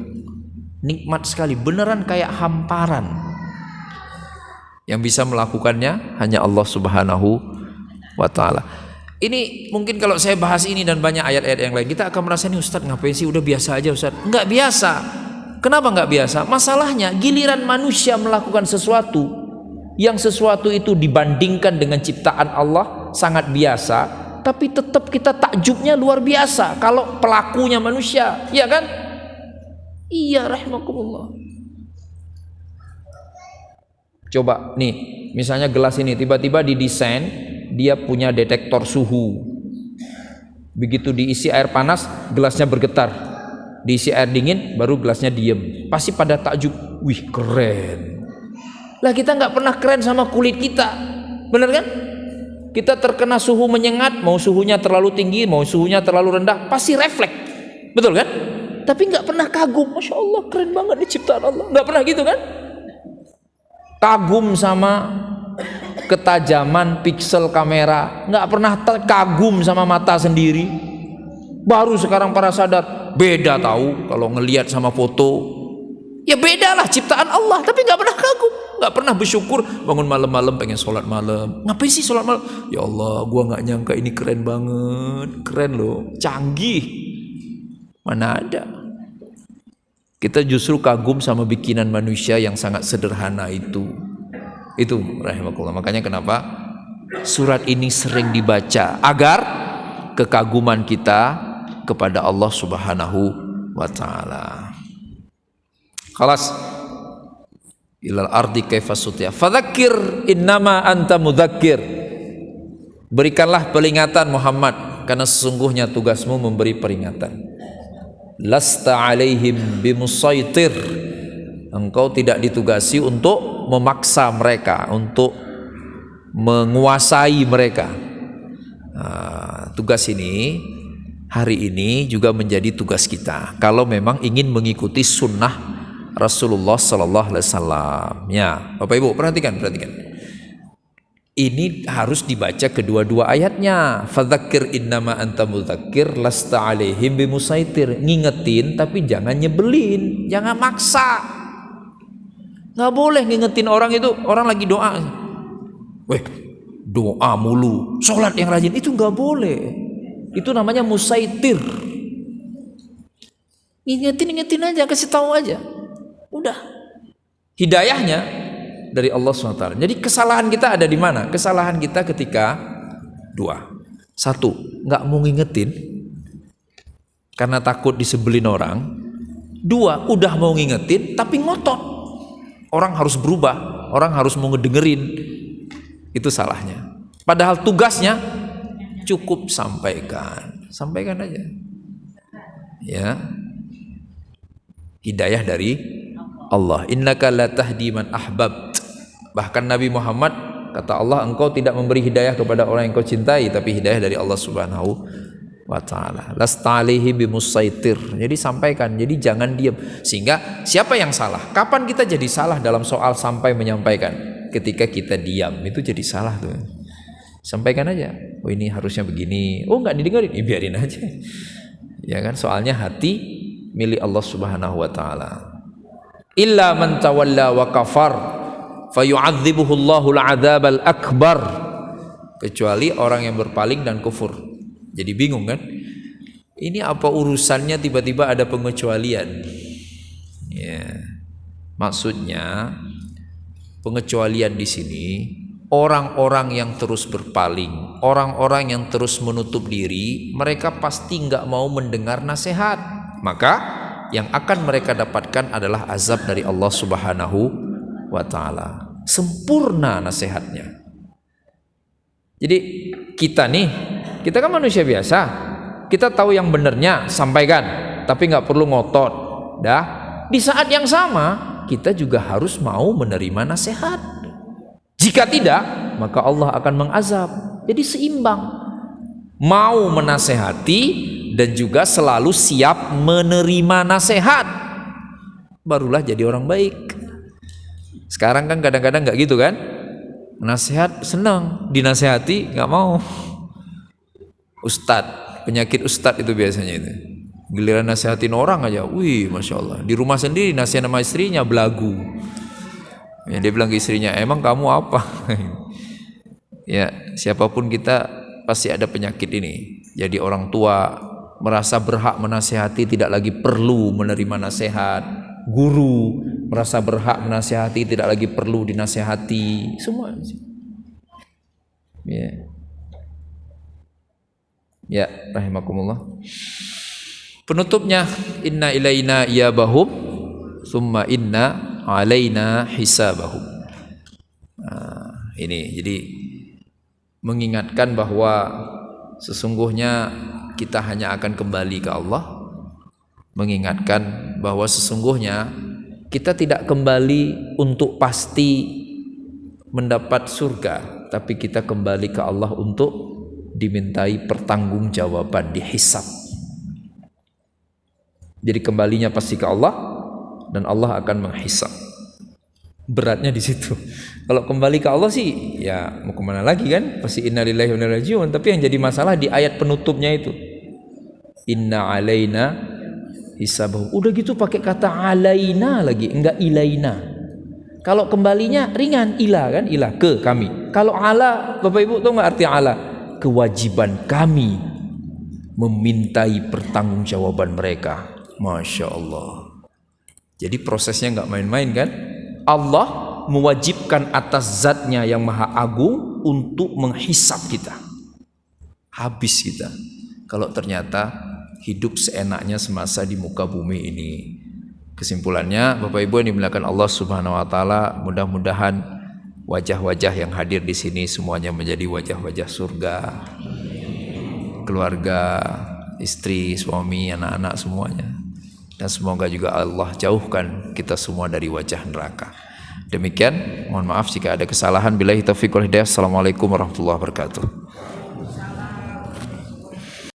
Nikmat sekali, beneran kayak hamparan. Yang bisa melakukannya hanya Allah Subhanahu wa ta'ala. Ini mungkin kalau saya bahas ini dan banyak ayat-ayat yang lain, kita akan merasa, ini Ustadz ngapain sih, udah biasa aja Ustadz. Enggak biasa. Kenapa enggak biasa? Masalahnya giliran manusia melakukan sesuatu, yang sesuatu itu dibandingkan dengan ciptaan Allah sangat biasa, tapi tetap kita takjubnya luar biasa kalau pelakunya manusia, ya kan? Iya, rahimakumullah. Coba nih, misalnya gelas ini tiba-tiba didesain dia punya detektor suhu. Begitu diisi air panas, gelasnya bergetar. Diisi air dingin, baru gelasnya diem. Pasti pada takjub, wih keren. Lah kita nggak pernah keren sama kulit kita, bener kan? Kita terkena suhu menyengat, mau suhunya terlalu tinggi, mau suhunya terlalu rendah, pasti refleks, betul kan? Tapi nggak pernah kagum, Masya Allah keren banget nih ciptaan Allah, nggak pernah gitu kan? Kagum sama ketajaman piksel kamera, nggak pernah kagum sama mata sendiri. Baru sekarang para sadar, beda tahu kalau ngelihat sama foto. Ya beda lah ciptaan Allah, tapi nggak pernah kagum, nggak pernah bersyukur. Bangun malam-malam pengen sholat malam, ngapain sih sholat malam? Ya Allah, gua nggak nyangka ini keren banget, keren loh, canggih. Mana ada? Kita justru kagum sama bikinan manusia yang sangat sederhana itu. Itu rahimakumullah. Makanya kenapa surat ini sering dibaca, agar kekaguman kita kepada Allah Subhanahu wa ta'ala. Khalas. Ilal ardi kaifa sutiha. Fadzakir innama anta mudzakir. Berikanlah peringatan Muhammad, karena sesungguhnya tugasmu memberi peringatan. lasta alaihim bimusaitir, engkau tidak ditugasi untuk memaksa mereka, untuk menguasai mereka. Tugas ini hari ini juga menjadi tugas kita kalau memang ingin mengikuti sunnah Rasulullah Sallallahu Alaihi Wasallam. Ya, Bapak Ibu perhatikan. Ini harus dibaca kedua-dua ayatnya. Fadzakir innama anta mudzakir lasta alaihim bimusaitir. Ngingetin tapi jangan nyebelin, jangan maksa. Nggak boleh ngingetin orang itu, orang lagi doa. Weh, doa mulu, sholat yang rajin, itu nggak boleh. Itu namanya musaitir. Ngingetin aja, kasih tahu aja. Udah. Hidayahnya dari Allah SWT. Jadi kesalahan kita ada di mana? Kesalahan kita ketika dua. Satu, nggak mau ngingetin karena takut disebelin orang. Dua, udah mau ngingetin tapi ngotot. Orang harus berubah, orang harus mau ngedengerin. Itu salahnya. Padahal tugasnya cukup sampaikan aja. Ya. Hidayah dari Allah. Innaka la tahdi man ahbabt. Bahkan Nabi Muhammad kata Allah, engkau tidak memberi hidayah kepada orang yang kau cintai, tapi hidayah dari Allah Subhanahu wa taala. Lasta alaihi bimusaitir. Jadi sampaikan, jadi jangan diam. Sehingga siapa yang salah? Kapan kita jadi salah dalam soal sampai menyampaikan? Ketika kita diam, itu jadi salah tuh. Sampaikan aja. Oh ini harusnya begini. Oh enggak didengarin, biarin aja. Ya kan, soalnya hati milik Allah Subhanahu wa taala. Illa man tawalla wa kafar fayu'adzibuhu Allahul 'adzabal akbar. Kecuali orang yang berpaling dan kufur. Jadi bingung kan? Ini apa urusannya tiba-tiba ada pengecualian? Ya. Maksudnya pengecualian di sini orang-orang yang terus berpaling, orang-orang yang terus menutup diri, mereka pasti nggak mau mendengar nasihat. Maka yang akan mereka dapatkan adalah azab dari Allah Subhanahu wa taala. Sempurna nasihatnya. Jadi kita kan manusia biasa. Kita tahu yang benernya, sampaikan, tapi nggak perlu ngotot. Dah. Di saat yang sama, kita juga harus mau menerima nasihat. Jika tidak, maka Allah akan mengazab. Jadi seimbang. Mau menasehati dan juga selalu siap menerima nasihat, barulah jadi orang baik. Sekarang kan kadang-kadang nggak gitu kan? Nasihat senang, dinasehati nggak mau. Ustadz, penyakit ustadz itu biasanya itu. Giliran nasihatin orang aja, wih, masya Allah. Di rumah sendiri nasihat sama istrinya belagu. Ya, dia bilang ke istrinya, emang kamu apa? Ya, siapapun kita pasti ada penyakit ini. Jadi orang tua merasa berhak menasehati, tidak lagi perlu menerima nasihat. Guru merasa berhak menasehati, tidak lagi perlu dinasehati. Semua. Ya, rahimakumullah. Penutupnya, inna ilaina iyabahum summa inna alaina hisabahum. Ini jadi mengingatkan bahwa sesungguhnya kita hanya akan kembali ke Allah. Mengingatkan bahwa sesungguhnya kita tidak kembali untuk pasti mendapat surga, tapi kita kembali ke Allah untuk dimintai pertanggungjawaban, dihisab. Jadi kembalinya pasti ke Allah dan Allah akan menghisab. Beratnya di situ. Kalau kembali ke Allah sih, ya mau kemana lagi kan? Pasti innalillahi wa inna ilaihi raji'un. Tapi yang jadi masalah di ayat penutupnya itu, inna alaina hisabahum. Udah gitu pakai kata alaina lagi, enggak ilaina. Kalau kembalinya ringan, ila kan, ila ke kami. Kalau ala, Bapak Ibu tahu nggak arti ala? Kewajiban kami memintai pertanggungjawaban mereka. Masya Allah. Jadi prosesnya nggak main-main kan? Allah mewajibkan atas zatnya yang maha agung untuk menghisap kita. Habis kita kalau ternyata hidup seenaknya semasa di muka bumi ini. Kesimpulannya, Bapak Ibu yang dimuliakan Allah Subhanahu wa taala, mudah-mudahan wajah-wajah yang hadir di sini semuanya menjadi wajah-wajah surga. Keluarga, istri, suami, anak-anak semuanya. dan semoga juga Allah jauhkan kita semua dari wajah neraka. Demikian, mohon maaf jika ada kesalahan. Billahi taufiq wal hidayah. Assalamualaikum warahmatullahi wabarakatuh.